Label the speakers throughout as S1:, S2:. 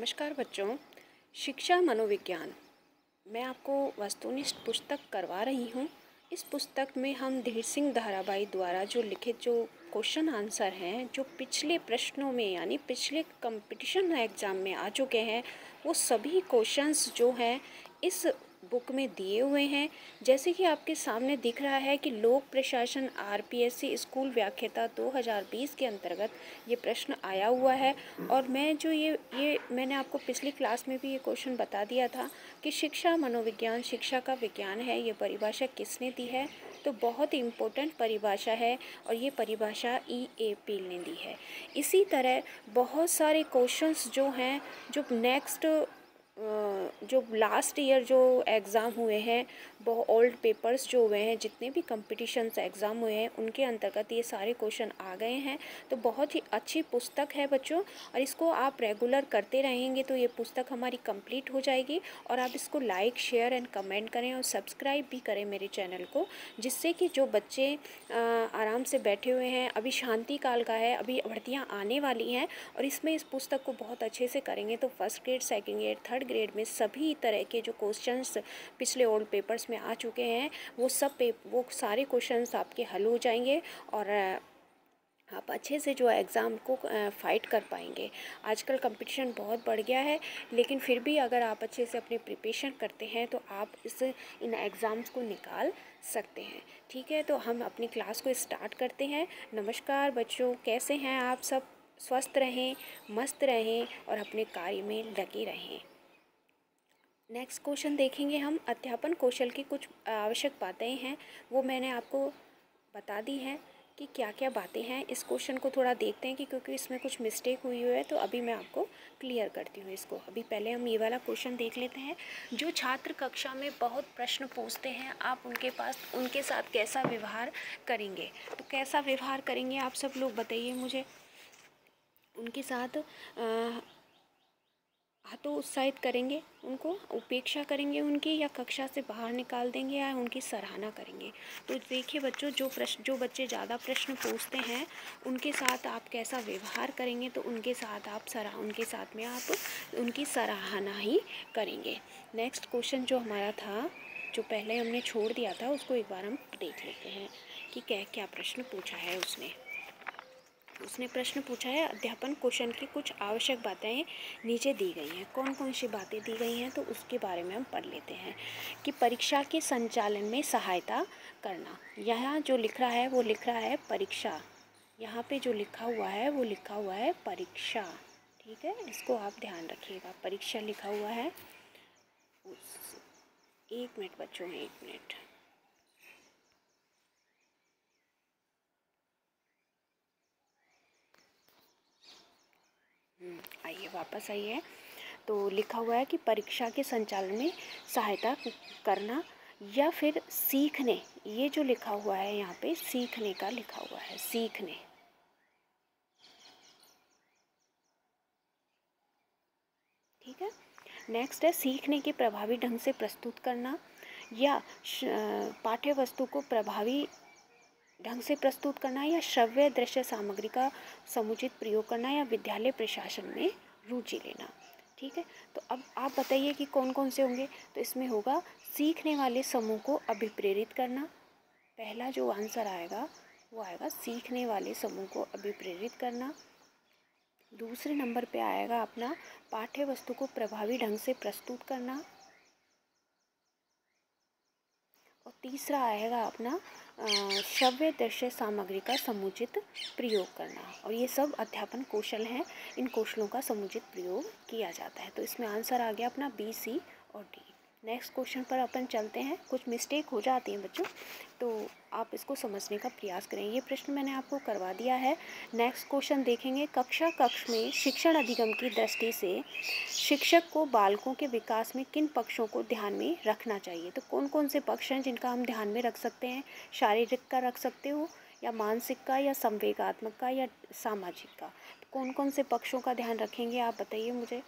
S1: नमस्कार बच्चों, शिक्षा मनोविज्ञान मैं आपको वस्तुनिष्ठ पुस्तक करवा रही हूँ। इस पुस्तक में हम धीर सिंह धारावाई द्वारा जो लिखित जो क्वेश्चन आंसर हैं, जो पिछले प्रश्नों में यानी पिछले कंपटीशन एग्ज़ाम में आ चुके हैं, वो सभी क्वेश्चंस जो हैं इस बुक में दिए हुए हैं। जैसे कि आपके सामने दिख रहा है कि लोक प्रशासन आरपीएससी स्कूल व्याख्याता 2020 के अंतर्गत ये प्रश्न आया हुआ है। और मैं जो ये मैंने आपको पिछली क्लास में भी ये क्वेश्चन बता दिया था कि शिक्षा मनोविज्ञान शिक्षा का विज्ञान है। ये परिभाषा किसने दी है? तो बहुत ही इम्पोर्टेंट परिभाषा है और ये परिभाषा E.A. पील ने दी है। इसी तरह बहुत सारे क्वेश्चंस जो हैं, जो नेक्स्ट जो लास्ट ईयर जो एग्ज़ाम हुए हैं, बहुत ओल्ड पेपर्स जो हुए हैं, जितने भी कंपटीशन्स एग्ज़ाम हुए हैं, उनके अंतर्गत ये सारे क्वेश्चन आ गए हैं। तो बहुत ही अच्छी पुस्तक है बच्चों, और इसको आप रेगुलर करते रहेंगे तो ये पुस्तक हमारी कंप्लीट हो जाएगी। और आप इसको लाइक, शेयर एंड कमेंट करें और सब्सक्राइब भी करें मेरे चैनल को, जिससे कि जो बच्चे आराम से बैठे हुए हैं, अभी शांति काल का है, अभी भर्तियाँ आने वाली हैं और इसमें इस पुस्तक को बहुत अच्छे से करेंगे तो first grade, second grade, third grade में सभी तरह के जो क्वेश्चंस पिछले ओल्ड पेपर्स में आ चुके हैं, वो सारे क्वेश्चंस आपके हल हो जाएंगे और आप अच्छे से जो एग्ज़ाम को फ़ाइट कर पाएंगे। आजकल कंपटीशन बहुत बढ़ गया है, लेकिन फिर भी अगर आप अच्छे से अपनी प्रिपरेशन करते हैं तो आप इन एग्ज़ाम्स को निकाल सकते हैं। ठीक है, तो हम अपनी क्लास को स्टार्ट करते हैं। नमस्कार बच्चों, कैसे हैं आप सब? स्वस्थ रहें, मस्त रहें और अपने कार्य में लगे रहें। नेक्स्ट क्वेश्चन देखेंगे हम। अध्यापन कौशल की कुछ आवश्यक बातें हैं, वो मैंने आपको बता दी हैं कि क्या क्या बातें हैं। इस क्वेश्चन को थोड़ा देखते हैं कि क्योंकि इसमें कुछ मिस्टेक हुई है, तो अभी मैं आपको क्लियर करती हूँ इसको। अभी पहले हम ये वाला क्वेश्चन देख लेते हैं। जो छात्र कक्षा में बहुत प्रश्न पूछते हैं, आप उनके साथ कैसा व्यवहार करेंगे? तो कैसा व्यवहार करेंगे आप सब लोग बताइए मुझे। उनके साथ हतोत्साहित करेंगे, उनको उपेक्षा करेंगे उनकी, या कक्षा से बाहर निकाल देंगे, या उनकी सराहना करेंगे? तो देखिए बच्चों, जो बच्चे ज़्यादा प्रश्न पूछते हैं उनके साथ आप कैसा व्यवहार करेंगे? तो उनके साथ आप उनकी सराहना ही करेंगे। नेक्स्ट क्वेश्चन जो हमारा था, जो पहले हमने छोड़ दिया था, उसको एक बार हम देख लेते हैं कि क्या प्रश्न पूछा है उसने प्रश्न पूछा है अध्यापन कौशल की कुछ आवश्यक बातें नीचे दी गई हैं। कौन कौन सी बातें दी गई हैं तो उसके बारे में हम पढ़ लेते हैं। कि परीक्षा के संचालन में सहायता करना। यहाँ जो लिख रहा है वो लिख रहा है परीक्षा। यहाँ पे जो लिखा हुआ है वो लिखा हुआ है परीक्षा। ठीक है, इसको आप ध्यान रखिएगा, परीक्षा लिखा हुआ है। एक मिनट बच्चों, एक मिनट। आइए, वापस आइए। तो लिखा हुआ है कि परीक्षा के संचालन में सहायता करना या फिर सीखने। ये जो लिखा हुआ है यहाँ पे सीखने का लिखा हुआ है, सीखने। ठीक है, नेक्स्ट है सीखने के प्रभावी ढंग से प्रस्तुत करना, या पाठ्य वस्तु को प्रभावी ढंग से प्रस्तुत करना, या श्रव्य दृश्य सामग्री का समुचित प्रयोग करना, या विद्यालय प्रशासन में रुचि लेना। ठीक है, तो अब आप बताइए कि कौन कौन से होंगे। तो इसमें होगा सीखने वाले समूह को अभिप्रेरित करना। पहला जो आंसर आएगा वो आएगा सीखने वाले समूह को अभिप्रेरित करना। दूसरे नंबर पे आएगा अपना पाठ्य वस्तु को प्रभावी ढंग से प्रस्तुत करना। और तीसरा आएगा अपना श्रव्य दृश्य सामग्री का समुचित प्रयोग करना। और ये सब अध्यापन कौशल हैं, इन कौशलों का समुचित प्रयोग किया जाता है। तो इसमें आंसर आ गया अपना बी, सी और डी। नेक्स्ट क्वेश्चन पर अपन चलते हैं। कुछ मिस्टेक हो जाती हैं बच्चों, तो आप इसको समझने का प्रयास करें। ये प्रश्न मैंने आपको करवा दिया है। नेक्स्ट क्वेश्चन देखेंगे। कक्ष में शिक्षण अधिगम की दृष्टि से शिक्षक को बालकों के विकास में किन पक्षों को ध्यान में रखना चाहिए? तो कौन कौन से पक्ष हैं जिनका हम ध्यान में रख सकते हैं? शारीरिक का रख सकते हो, या मानसिक का, या संवेगात्मक का, या सामाजिक का? तो कौन कौन से पक्षों का ध्यान रखेंगे आप बताइए मुझे।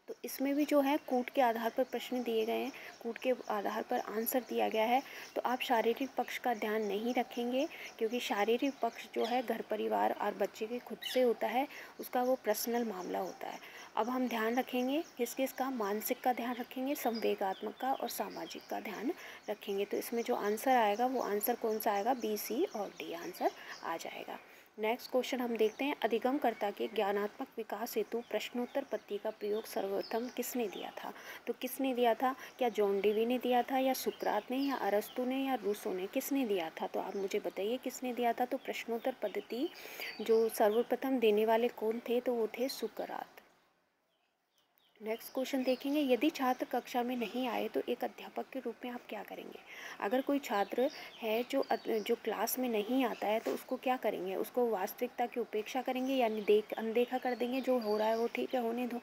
S1: तो इसमें भी जो है कूट के आधार पर प्रश्न दिए गए हैं, कूट के आधार पर आंसर दिया गया है। तो आप शारीरिक पक्ष का ध्यान नहीं रखेंगे, क्योंकि शारीरिक पक्ष जो है घर परिवार और बच्चे के खुद से होता है, उसका वो पर्सनल मामला होता है। अब हम ध्यान रखेंगे किस किस का, मानसिक का ध्यान रखेंगे, संवेगात्मक का और सामाजिक का ध्यान रखेंगे। तो इसमें जो आंसर आएगा वो आंसर कौन सा आएगा, बी, सी और डी आंसर आ जाएगा। नेक्स्ट क्वेश्चन हम देखते हैं, अधिगमकर्ता के ज्ञानात्मक विकास हेतु प्रश्नोत्तर पद्धति का प्रयोग सर्वप्रथम किसने दिया था। तो किसने दिया था, क्या जॉन डेवी ने दिया था, या सुकरात ने, या अरस्तु ने, या रूसो ने, किसने दिया था। तो आप मुझे बताइए किसने दिया था। तो प्रश्नोत्तर पद्धति जो सर्वप्रथम देने वाले कौन थे, तो वो थे सुकरात। नेक्स्ट क्वेश्चन देखेंगे, यदि छात्र कक्षा में नहीं आए तो एक अध्यापक के रूप में आप क्या करेंगे। अगर कोई छात्र है जो क्लास में नहीं आता है, तो उसको क्या करेंगे, उसको वास्तविकता की उपेक्षा करेंगे, यानी अनदेखा कर देंगे, जो हो रहा है वो ठीक है, होने दो।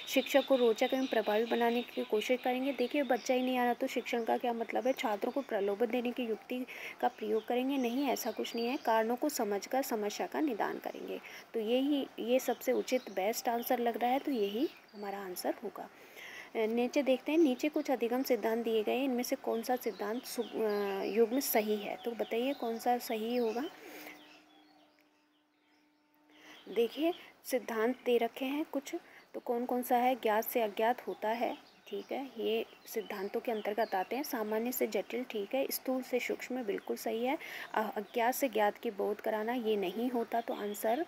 S1: शिक्षक को रोचक एवं प्रभावी बनाने की कोशिश करेंगे। देखिए, बच्चा ही नहीं आ रहा तो शिक्षण का क्या मतलब है, छात्रों को प्रलोभन देने की युक्ति का प्रयोग करेंगे, नहीं, ऐसा कुछ नहीं है। कारणों को समझकर समस्या का निदान करेंगे। तो ये सबसे उचित बेस्ट आंसर लग रहा है, तो यही हमारा आंसर होगा। नीचे देखते हैं, नीचे कुछ अधिगम सिद्धांत दिए गए, इनमें से कौन सा सिद्धांत युग में सही है। तो बताइए कौन सा सही होगा। देखिए, सिद्धांत दे रखे हैं कुछ, तो कौन कौन सा है, ज्ञात से अज्ञात होता है, ठीक है, ये सिद्धांतों के अंतर्गत आते हैं। सामान्य से जटिल, ठीक है, स्थूल से सूक्ष्म, बिल्कुल सही है। अज्ञात से ज्ञात की बोध कराना, ये नहीं होता। तो आंसर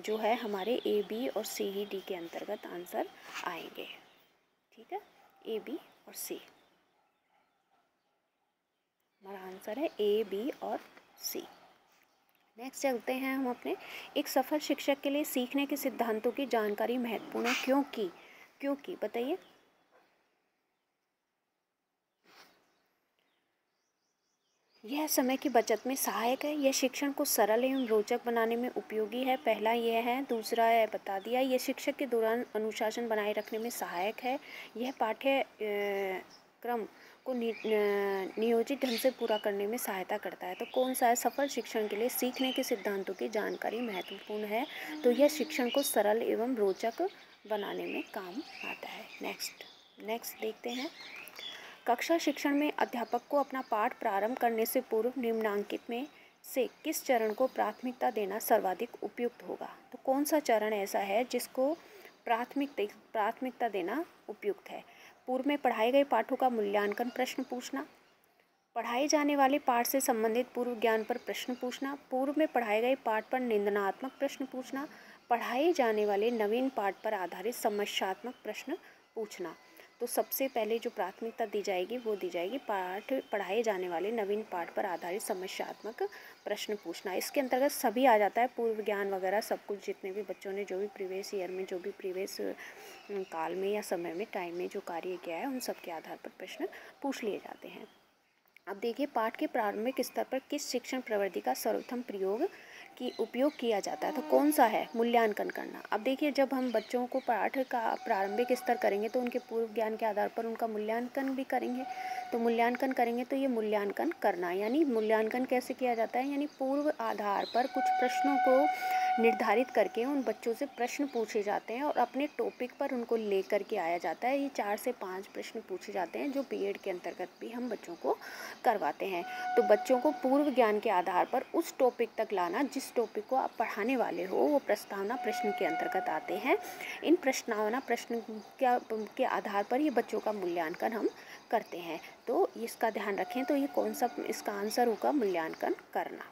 S1: जो है हमारे ए, बी और सी ही डी के अंतर्गत आंसर आएंगे, ठीक है, ए, बी और सी हमारा आंसर है, ए, बी और सी। नेक्स्ट चलते हैं हम अपने, एक सफल शिक्षक के लिए सीखने के सिद्धांतों की जानकारी महत्वपूर्ण है, क्योंकि बताइए। यह समय की बचत में सहायक है, यह शिक्षण को सरल एवं रोचक बनाने में उपयोगी है, पहला यह है। दूसरा है, बता दिया, यह शिक्षक के दौरान अनुशासन बनाए रखने में सहायक है, यह पाठ्य क्रम को नियोजित ढंग से पूरा करने में सहायता करता है। तो कौन सा है, सफल शिक्षण के लिए सीखने के सिद्धांतों की जानकारी महत्वपूर्ण है, तो यह शिक्षण को सरल एवं रोचक बनाने में काम आता है। नेक्स्ट देखते हैं, कक्षा शिक्षण में अध्यापक को अपना पाठ प्रारंभ करने से पूर्व निम्नांकित में से किस चरण को प्राथमिकता देना सर्वाधिक उपयुक्त होगा। तो कौन सा चरण ऐसा है जिसको प्राथमिकता देना उपयुक्त है। पूर्व में पढ़ाए गए पाठों का मूल्यांकन प्रश्न पूछना, पढ़ाए जाने वाले पाठ से संबंधित पूर्व ज्ञान पर प्रश्न पूछना, पूर्व में पढ़ाए गए पाठ पर निंदनात्मक प्रश्न पूछना, पढ़ाए जाने वाले नवीन पाठ पर आधारित समस्यात्मक प्रश्न पूछना। तो सबसे पहले जो प्राथमिकता दी जाएगी वो दी जाएगी पढ़ाए जाने वाले नवीन पाठ पर आधारित समस्यात्मक प्रश्न पूछना। इसके अंतर्गत सभी आ जाता है, पूर्व ज्ञान वगैरह सब कुछ, जितने भी बच्चों ने जो भी प्रीवियस ईयर में, जो भी प्रीवियस काल में या समय में, टाइम में जो कार्य किया है, उन सब के आधार पर प्रश्न पूछ लिए जाते हैं। अब देखिए, पाठ के प्रारंभिक स्तर पर किस शिक्षण प्रवृत्ति का सर्वोत्तम उपयोग किया जाता है। तो कौन सा है, मूल्यांकन करना। अब देखिए, जब हम बच्चों को पाठ का प्रारंभिक स्तर करेंगे तो उनके पूर्व ज्ञान के आधार पर उनका मूल्यांकन भी करेंगे। तो मूल्यांकन करेंगे तो ये मूल्यांकन करना, यानी मूल्यांकन कैसे किया जाता है, यानी पूर्व आधार पर कुछ प्रश्नों को निर्धारित करके उन बच्चों से प्रश्न पूछे जाते हैं और अपने टॉपिक पर उनको लेकर के आया जाता है। ये 4 से 5 प्रश्न पूछे जाते हैं, जो बीएड के अंतर्गत भी हम बच्चों को करवाते हैं। तो बच्चों को पूर्व ज्ञान के आधार पर उस टॉपिक तक लाना जिस टॉपिक को आप पढ़ाने वाले हो, वो प्रस्तावना प्रश्न के अंतर्गत आते हैं। इन प्रस्तावना प्रश्न के आधार पर ये बच्चों का मूल्यांकन हम करते हैं। तो इसका ध्यान रखें। तो ये कौन सा इसका आंसर होगा, मूल्यांकन करना।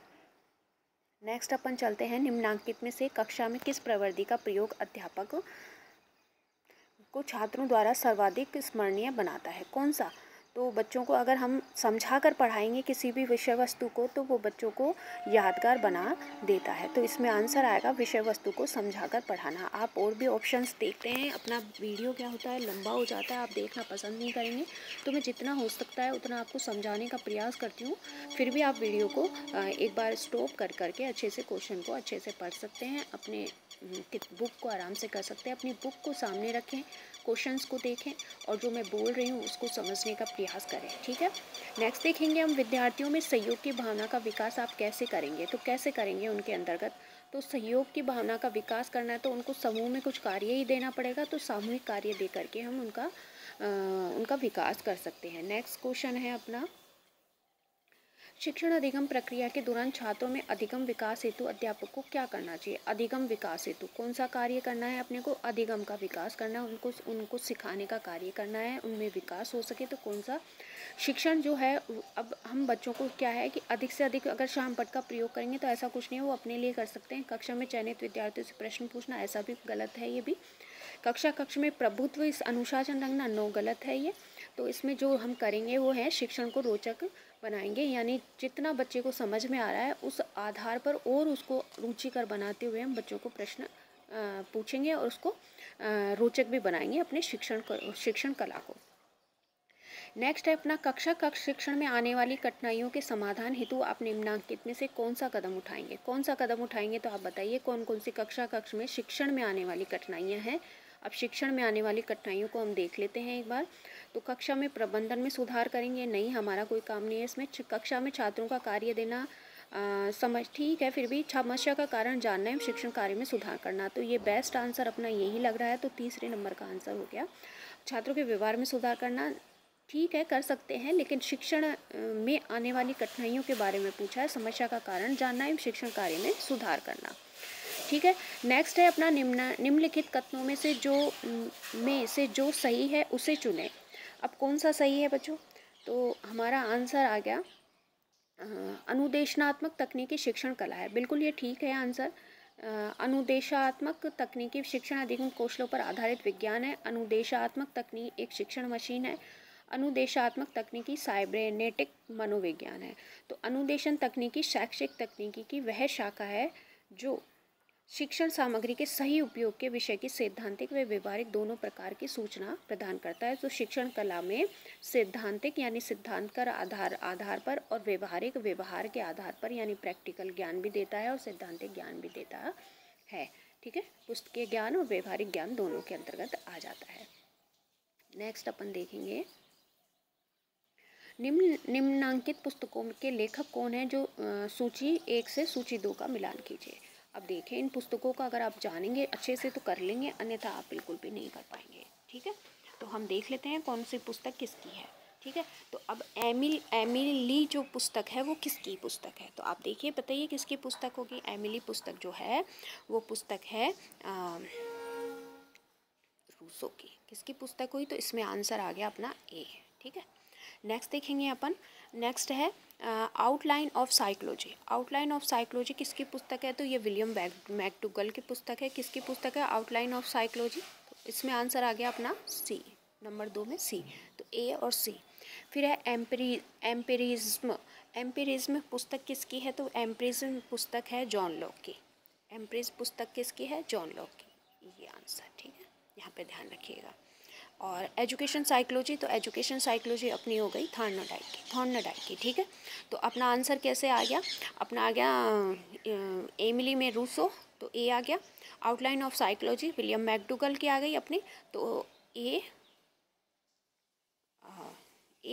S1: नेक्स्ट अपन चलते हैं, निम्नांकित में से कक्षा में किस प्रवृत्ति का प्रयोग अध्यापक को छात्रों द्वारा सर्वाधिक स्मरणीय बनाता है। कौन सा, तो बच्चों को अगर हम समझा कर पढ़ाएंगे किसी भी विषय वस्तु को, तो वो बच्चों को यादगार बना देता है। तो इसमें आंसर आएगा विषय वस्तु को समझा कर पढ़ाना। आप और भी ऑप्शंस देखते हैं, अपना वीडियो क्या होता है, लंबा हो जाता है, आप देखना पसंद नहीं करेंगे। तो मैं जितना हो सकता है उतना आपको समझाने का प्रयास करती हूँ। फिर भी आप वीडियो को एक बार स्टॉप कर करके अच्छे से क्वेश्चन को अच्छे से पढ़ सकते हैं। अपने बुक को आराम से कर सकते हैं, अपनी बुक को सामने रखें, क्वेश्चंस को देखें और जो मैं बोल रही हूँ उसको समझने का प्रयास करें, ठीक है। नेक्स्ट देखेंगे हम, विद्यार्थियों में सहयोग की भावना का विकास आप कैसे करेंगे। तो कैसे करेंगे उनके अंतर्गत, तो सहयोग की भावना का विकास करना है तो उनको समूह में कुछ कार्य ही देना पड़ेगा, तो सामूहिक कार्य दे करके हम उनका विकास कर सकते हैं। नेक्स्ट क्वेश्चन है अपना, शिक्षण अधिगम प्रक्रिया के दौरान छात्रों में अधिगम विकास हेतु अध्यापक को क्या करना चाहिए? अधिगम विकास हेतु कौन सा कार्य करना है अपने को? अधिगम का विकास करना है, उनको सिखाने का कार्य करना है, उनमें विकास हो सके तो कौन सा शिक्षण जो है। अब हम बच्चों को क्या है कि अधिक से अधिक अगर शाम पट का प्रयोग करेंगे तो ऐसा कुछ नहीं है, वो अपने लिए कर सकते हैं। कक्षा में चयनित विद्यार्थियों से प्रश्न पूछना, ऐसा भी गलत है ये भी। कक्ष में प्रभुत्व इस अनुशासन रखना, नो, गलत है ये। तो इसमें जो हम करेंगे वो है शिक्षण को रोचक बनाएंगे, यानी जितना बच्चे को समझ में आ रहा है उस आधार पर और उसको रुचिकर बनाते हुए हम बच्चों को प्रश्न पूछेंगे और उसको रोचक भी बनाएंगे अपने शिक्षण कला को। नेक्स्ट है अपना, कक्ष शिक्षण में आने वाली कठिनाइयों के समाधान हेतु आप निम्नलिखित में से कौन सा कदम उठाएंगे? कौन सा कदम उठाएंगे तो आप बताइए कौन कौन सी कक्ष में शिक्षण में आने वाली कठिनाइयाँ हैं। अब शिक्षण में आने वाली कठिनाइयों को हम देख लेते हैं एक बार। तो कक्षा में प्रबंधन में सुधार करेंगे, नहीं, हमारा कोई काम नहीं है इसमें। कक्षा में छात्रों का कार्य देना समझ ठीक है, फिर भी समस्या का कारण जानना है, शिक्षण कार्य में सुधार करना। तो ये बेस्ट आंसर अपना यही लग रहा है, तो तीसरे नंबर का आंसर हो गया। छात्रों के व्यवहार में सुधार करना ठीक है, कर सकते हैं, लेकिन शिक्षण में आने वाली कठिनाइयों के बारे में पूछा है, समस्या का कारण जानना है, शिक्षण कार्य में सुधार करना। ठीक है। नेक्स्ट है अपना, निम्नलिखित कथनों में से जो सही है उसे चुनें। अब कौन सा सही है बच्चों? तो हमारा आंसर आ गया अनुदेशनात्मक तकनीकी शिक्षण कला है। बिल्कुल ये ठीक है आंसर। अनुदेशात्मक तकनीकी शिक्षण अधिगम कौशलों पर आधारित विज्ञान है। अनुदेशात्मक तकनीक एक शिक्षण मशीन है। अनुदेशात्मक तकनीकी साइबरनेटिक मनोविज्ञान है। तो अनुदेशन तकनीकी शैक्षिक तकनीकी की वह शाखा है जो शिक्षण सामग्री के सही उपयोग के विषय की सैद्धांतिक व व्यवहारिक दोनों प्रकार की सूचना प्रदान करता है। तो शिक्षण कला में सैद्धांतिक यानी सिद्धांतकर आधार पर और व्यवहारिक व्यवहार के आधार पर यानी प्रैक्टिकल ज्ञान भी देता है और सैद्धांतिक ज्ञान भी देता है। ठीक है, पुस्तकीय ज्ञान और व्यवहारिक ज्ञान दोनों के अंतर्गत आ जाता है। नेक्स्ट अपन देखेंगे, निम्नांकित पुस्तकों के लेखक कौन है? जो सूची 1 से सूची 2 का मिलान कीजिए। अब देखें, इन पुस्तकों का अगर आप जानेंगे अच्छे से तो कर लेंगे, अन्यथा आप बिल्कुल भी नहीं कर पाएंगे। ठीक है, तो हम देख लेते हैं कौन सी पुस्तक किसकी है। ठीक है, तो अब एमिली जो पुस्तक है वो किसकी पुस्तक है? तो आप देखिए, बताइए किसकी पुस्तक होगी। एमिली पुस्तक जो है वो पुस्तक है रूसो की। किसकी पुस्तक हुई? तो इसमें आंसर आ गया अपना ए। ठीक है, नेक्स्ट देखेंगे अपन। नेक्स्ट है outline of psychology. Outline of psychology किसकी पुस्तक है? तो ये विलियम मैकडूगल की पुस्तक है। किसकी पुस्तक है आउटलाइन ऑफ साइकोलॉजी? तो इसमें आंसर आ गया अपना सी, नंबर 2 में सी। तो ए और सी। फिर है एम्पिरिज्म पुस्तक किसकी है? तो एम्पिरिज्म पुस्तक है जॉन लॉक की। एम्पिरिज्म पुस्तक किसकी है? जॉन लॉक की। ये आंसर ठीक है, यहाँ पे ध्यान रखिएगा। और एजुकेशन साइकोलॉजी, तो एजुकेशन साइकोलॉजी अपनी हो गई थॉर्नडाइक की। ठीक है, तो अपना आंसर कैसे आ गया? अपना आ गया एमिली में रूसो, तो ए आ गया। Outline of psychology William McDougall की आ गई अपनी, तो ए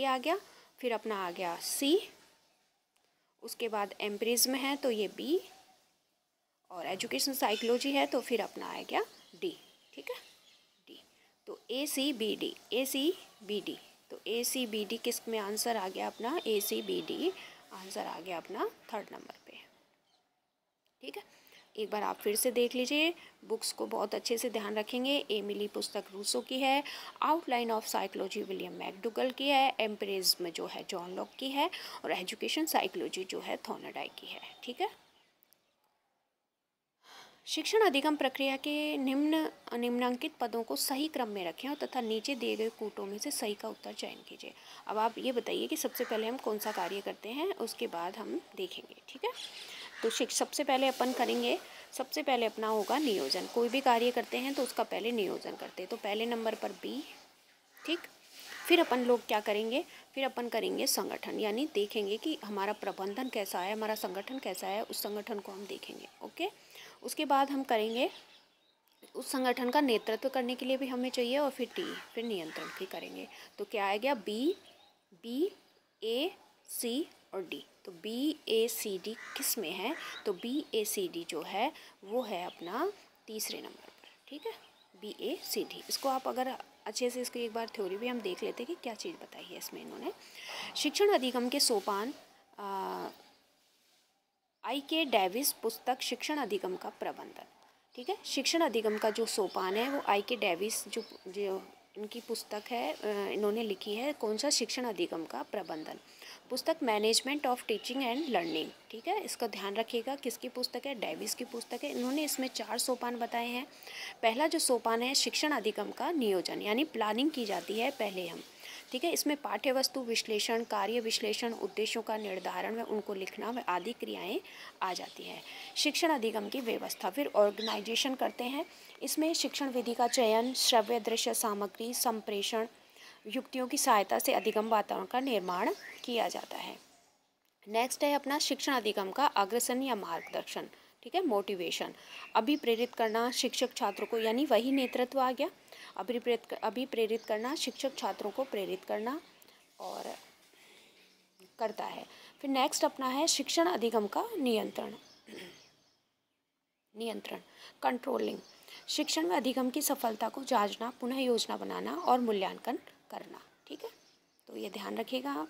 S1: आ गया। फिर अपना आ गया सी, उसके बाद एम्पिरिज्म है तो ये बी, और एजुकेशन साइकोलॉजी है तो फिर अपना आ गया डी। ठीक है, तो ए सी बी डी, तो ए सी बी डी किस में आंसर आ गया अपना? ए सी बी डी आंसर आ गया अपना 3rd नंबर पे। ठीक है, एक बार आप फिर से देख लीजिए, बुक्स को बहुत अच्छे से ध्यान रखेंगे। एमिली पुस्तक रूसो की है, outline of psychology William McDougall की है, एम्पिरिज्म जो है जॉन लॉक की है, और एजुकेशन साइकोलॉजी जो है थॉर्नडाइक की है। ठीक है, शिक्षण अधिगम प्रक्रिया के निम्नांकित पदों को सही क्रम में रखें और तथा नीचे दिए गए कूटों में से सही का उत्तर चयन कीजिए। अब आप ये बताइए कि सबसे पहले हम कौन सा कार्य करते हैं, उसके बाद हम देखेंगे। ठीक है, तो सबसे पहले अपन करेंगे, सबसे पहले अपना होगा नियोजन। कोई भी कार्य करते हैं तो उसका पहले नियोजन करते हैं, तो पहले नंबर पर बी। ठीक, फिर अपन लोग क्या करेंगे? फिर अपन करेंगे संगठन, यानी देखेंगे कि हमारा प्रबंधन कैसा है, हमारा संगठन कैसा है, उस संगठन को हम देखेंगे। ओके, उसके बाद हम करेंगे उस संगठन का नेतृत्व करने के लिए भी हमें चाहिए, और फिर टी, फिर नियंत्रण भी करेंगे। तो क्या आ गया? बी, ए, सी और डी। तो BACD किस में है? तो BACD जो है वो है अपना तीसरे नंबर पर, ठीक है, BACD। इसको आप अगर अच्छे से इसकी एक बार थ्योरी भी हम देख लेते हैं कि क्या चीज़ बताई है इसमें इन्होंने। शिक्षण अधिगम के सोपान, I.K. डेविस पुस्तक शिक्षण अधिगम का प्रबंधन, ठीक है। शिक्षण अधिगम का जो सोपान है वो I.K. डेविस जो इनकी पुस्तक है, इन्होंने लिखी है। कौन सा? शिक्षण अधिगम का प्रबंधन। पुस्तक management of teaching and learning, ठीक है। इसका ध्यान रखिएगा, किसकी पुस्तक है? डेविस की पुस्तक है। इन्होंने इसमें 4 सोपान बताए हैं। पहला जो सोपान है शिक्षण अधिगम का नियोजन, यानी प्लानिंग की जाती है पहले हम, ठीक है। इसमें पाठ्य वस्तु विश्लेषण, कार्य विश्लेषण, उद्देश्यों का निर्धारण व उनको लिखना व आदि क्रियाएं आ जाती है। शिक्षण अधिगम की व्यवस्था, फिर ऑर्गेनाइजेशन करते हैं। इसमें शिक्षण विधि का चयन, श्रव्य दृश्य सामग्री, संप्रेषण, युक्तियों की सहायता से अधिगम वातावरण का निर्माण किया जाता है। नेक्स्ट है अपना शिक्षण अधिगम का अग्रसन या मार्गदर्शन, ठीक है, मोटिवेशन। अभिप्रेरित करना शिक्षक छात्रों को, यानी वही नेतृत्व आ गया। अभिप्रेरित करना, शिक्षक छात्रों को प्रेरित करना और करता है। फिर नेक्स्ट अपना है शिक्षण अधिगम का नियंत्रण, कंट्रोलिंग। शिक्षण में अधिगम की सफलता को जांचना, पुनः योजना बनाना और मूल्यांकन करना, ठीक है। तो ये ध्यान रखिएगा आप।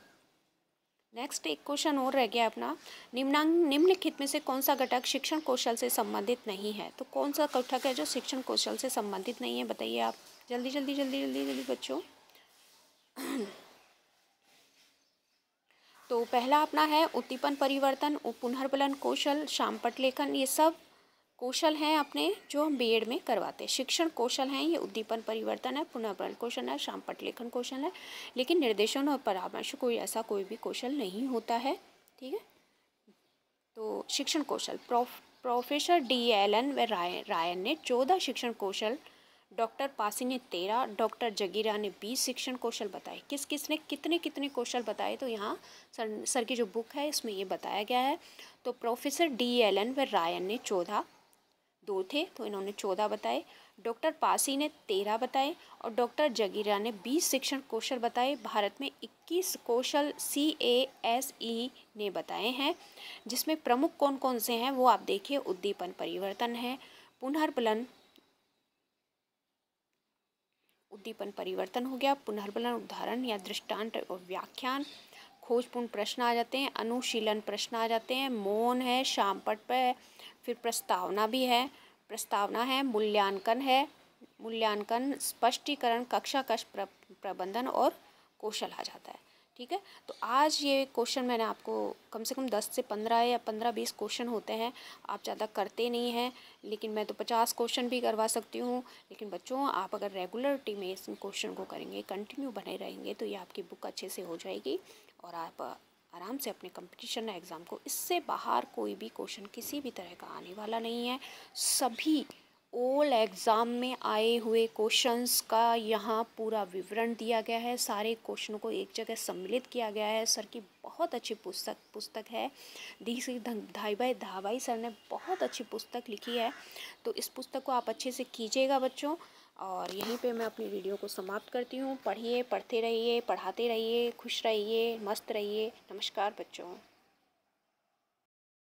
S1: नेक्स्ट एक क्वेश्चन और रह गया अपना, निम्नलिखित में से कौन सा घटक शिक्षण कौशल से संबंधित नहीं है? तो कौन सा घटक है जो शिक्षण कौशल से संबंधित नहीं है? बताइए आप, जल्दी जल्दी जल्दी जल्दी जल्दी बच्चों। तो पहला अपना है उद्दीपन परिवर्तन, पुनर्बलन कौशल, शामपट लेखन। ये सब कौशल हैं अपने जो हम बीएड में करवाते हैं। शिक्षण कौशल हैं ये उद्दीपन परिवर्तन है, पुनर्बलन कौशल है, शामपट लेखन कौशल है। लेकिन निर्देशन और परामर्श कोई भी कौशल नहीं होता है, ठीक है। तो शिक्षण कौशल, प्रोफेसर DLN व रायन ने 14 शिक्षण कौशल, डॉक्टर पासी ने 13, डॉक्टर जगीरा ने 20 शिक्षण कौशल बताए। किस ने कितने कौशल बताए? तो यहाँ सर की जो बुक है इसमें ये बताया गया है। तो प्रोफेसर DLN व रायन ने 14, 2 थे तो इन्होंने 14 बताए, डॉक्टर पासी ने 13 बताए और डॉक्टर जगीरा ने 20 शिक्षण कौशल बताए। भारत में 21 कौशल CASE ने बताए हैं, जिसमें प्रमुख कौन कौन से हैं वो आप देखिए। उद्दीपन परिवर्तन है, पुनर्बलन, उद्दीपन परिवर्तन हो गया, पुनर्बलन उदाहरण या दृष्टांत और व्याख्यान, खोजपूर्ण प्रश्न आ जाते हैं, अनुशीलन प्रश्न आ जाते हैं, मौन है, शामपट पे, फिर प्रस्तावना भी है, प्रस्तावना है, मूल्यांकन है, मूल्यांकन, स्पष्टीकरण, कक्षा प्रबंधन और कौशल आ जाता है, ठीक है। तो आज ये क्वेश्चन मैंने आपको कम से कम 10 से 15 या 15-20 क्वेश्चन होते हैं, आप ज़्यादा करते नहीं हैं, लेकिन मैं तो 50 क्वेश्चन भी करवा सकती हूँ। लेकिन बच्चों आप अगर रेगुलरिटी में इस क्वेश्चन को करेंगे, कंटिन्यू बने रहेंगे, तो ये आपकी बुक अच्छे से हो जाएगी और आप आराम से अपने कंपटीशन एग्ज़ाम को, इससे बाहर कोई भी क्वेश्चन किसी भी तरह का आने वाला नहीं है। सभी ऑल एग्ज़ाम में आए हुए क्वेश्चंस का यहाँ पूरा विवरण दिया गया है, सारे क्वेश्चनों को एक जगह सम्मिलित किया गया है। सर की बहुत अच्छी पुस्तक है, DC धाबाई सर ने बहुत अच्छी पुस्तक लिखी है। तो इस पुस्तक को आप अच्छे से कीजिएगा बच्चों। और यहीं पे मैं अपनी वीडियो को समाप्त करती हूँ। पढ़िए, पढ़ते रहिए, पढ़ाते रहिए, खुश रहिए, मस्त रहिए। नमस्कार बच्चों।